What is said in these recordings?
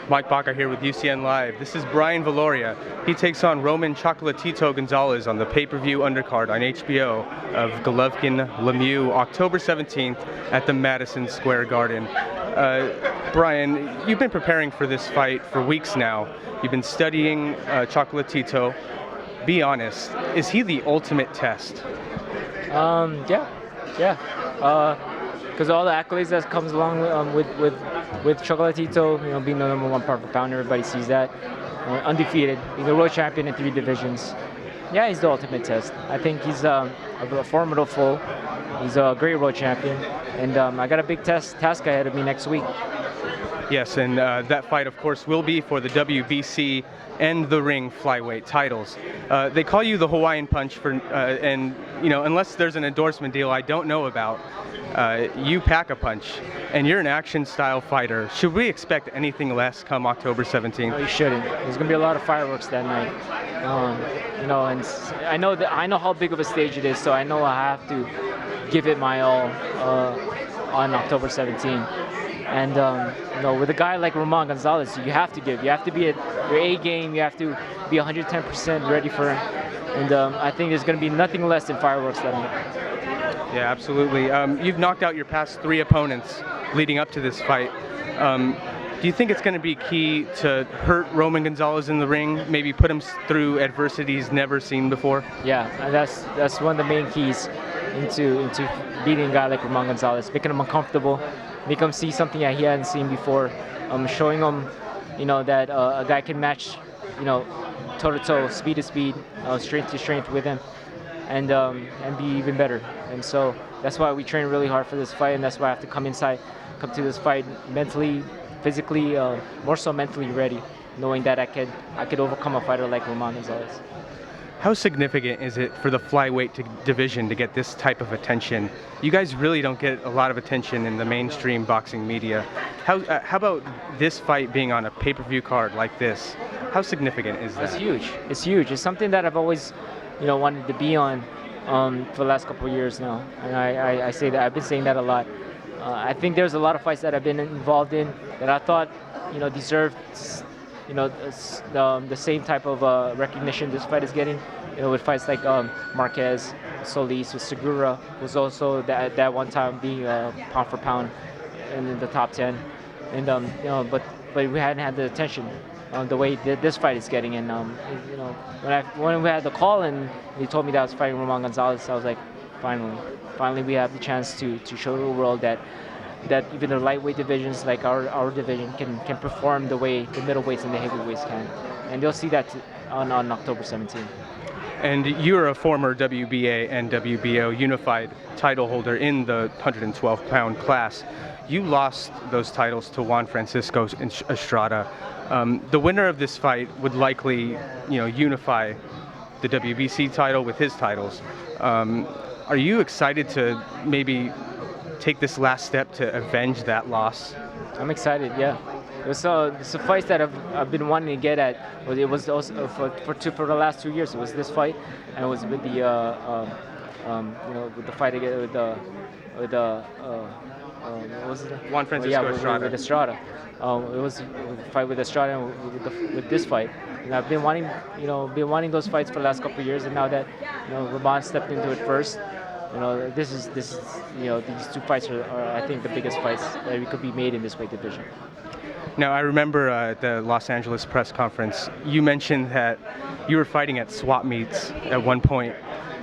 Mike Baca here with UCN Live. This is Brian Viloria. He takes on Roman Chocolatito Gonzalez on the pay-per-view undercard on HBO of Golovkin LeMieux, October 17th at the Madison Square Garden. Brian, you've been preparing for this fight for weeks now. You've been studying Chocolatito. Be honest, is he the ultimate test? Yeah. Because all the accolades that comes along with Chocolatito, being the #1 pound for pound, everybody sees that. Undefeated, being a world champion in 3 divisions. Yeah, he's the ultimate test. I think he's a formidable foe. He's a great world champion, and I got a big task ahead of me next week. Yes, and that fight, of course, will be for the WBC and the Ring Flyweight titles. They call you the Hawaiian Punch for, and unless there's an endorsement deal I don't know about, you pack a punch, and you're an action-style fighter. Should we expect anything less come October 17th? No, you shouldn't. There's gonna be a lot of fireworks that night. And I know how big of a stage it is, so I know I have to give it my all on October 17th. And with a guy like Roman Gonzalez, you have to give. You have to be at your A game. You have to be 110% ready for him. And I think there's going to be nothing less than fireworks that night. Yeah, absolutely. You've knocked out your past 3 opponents leading up to this fight. Do you think it's going to be key to hurt Roman Gonzalez in the ring? Maybe put him through adversity he's never seen before? Yeah, and that's one of the main keys into beating a guy like Roman Gonzalez, making him uncomfortable. Make him see something that he hadn't seen before. Showing him, that a guy can match, toe to toe, speed to speed, strength to strength with him, and be even better. And so that's why we train really hard for this fight, and that's why I have to come to this fight mentally, physically, more so mentally ready, knowing that I could overcome a fighter like Roman Gonzalez. How significant is it for the flyweight division to get this type of attention? You guys really don't get a lot of attention in the mainstream boxing media. How about this fight being on a pay-per-view card like this? How significant is that? It's huge. It's huge. It's something that I've always, wanted to be on for the last couple of years now. And I say that I've been saying that a lot. I think there's a lot of fights that I've been involved in that I thought, deserved the same type of recognition this fight is getting, with fights like Marquez, Solis, with Segura, was also that one time being pound for pound in the top 10, and but we hadn't had the attention the way this fight is getting. And when we had the call and he told me that I was fighting Roman Gonzalez, I was like, finally we have the chance to show the world that even the lightweight divisions like our division can perform the way the middleweights and the heavyweights can, and they'll see that on October 17th. And you're a former WBA and WBO unified title holder in the 112-pound class. You lost those titles to Juan Francisco Estrada. The winner of this fight would likely, unify the WBC title with his titles. Are you excited to maybe take this last step to avenge that loss? I'm excited, yeah. It's a fight that I've been wanting to get at. It was also for the last 2 years. It was this fight, and it was with the with the fight again with what was it? Juan Francisco Estrada. With Estrada. It was a fight with Estrada and with this fight. And I've been wanting those fights for the last couple of years, and now that Roman stepped into it first. This is these 2 fights are I think the biggest fights that could be made in this weight division. Now, I remember at the Los Angeles press conference, you mentioned that you were fighting at swap meets at one point.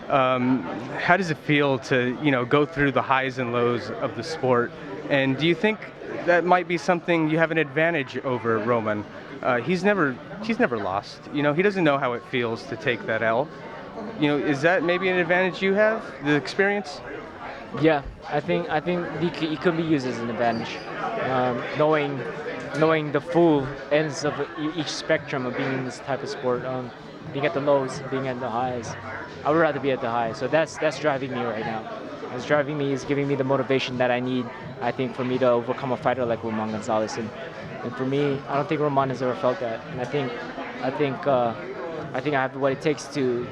How does it feel to, go through the highs and lows of the sport? And do you think that might be something you have an advantage over Roman? He's never lost. He doesn't know how it feels to take that L. Is that maybe an advantage you have, the experience? Yeah, I think it could be used as an advantage, knowing the full ends of each spectrum of being in this type of sport, being at the lows, being at the highs. I would rather be at the highs, so that's driving me right now. It's driving me, is giving me the motivation that I need, I think, for me to overcome a fighter like Roman Gonzalez. And for me, I don't think Roman has ever felt that, and I think I have what it takes to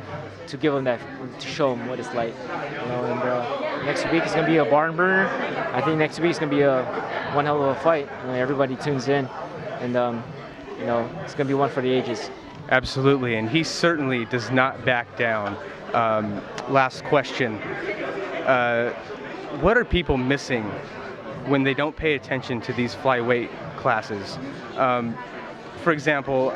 give him that, to show him what it's like. And next week is going to be a barn burner. I think next week is going to be one hell of a fight. Everybody tunes in, and it's going to be one for the ages. Absolutely, and he certainly does not back down. Last question. What are people missing when they don't pay attention to these flyweight classes? For example,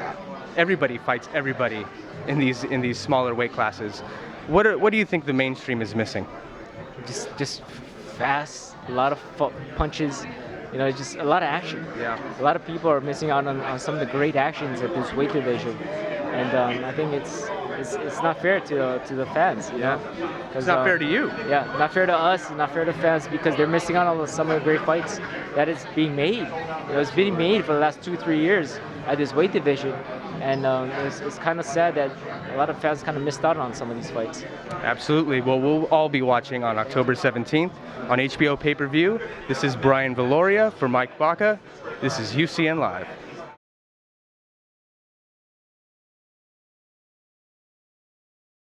everybody fights everybody in these smaller weight classes. What do you think the mainstream is missing? Just fast, a lot of punches, just a lot of action. Yeah. A lot of people are missing out on some of the great actions at this weight division, and I think it's not fair to the fans. Yeah. It's not fair to you. Yeah, not fair to us, not fair to fans, because they're missing out on some of the great fights that is being made. It's being made for the last 2-3 years at this weight division, and it's kind of sad that a lot of fans kind of missed out on some of these fights. Absolutely. Well, we'll all be watching on October 17th on HBO pay-per-view. This is Brian Viloria for Mike Baca. This is UCN Live.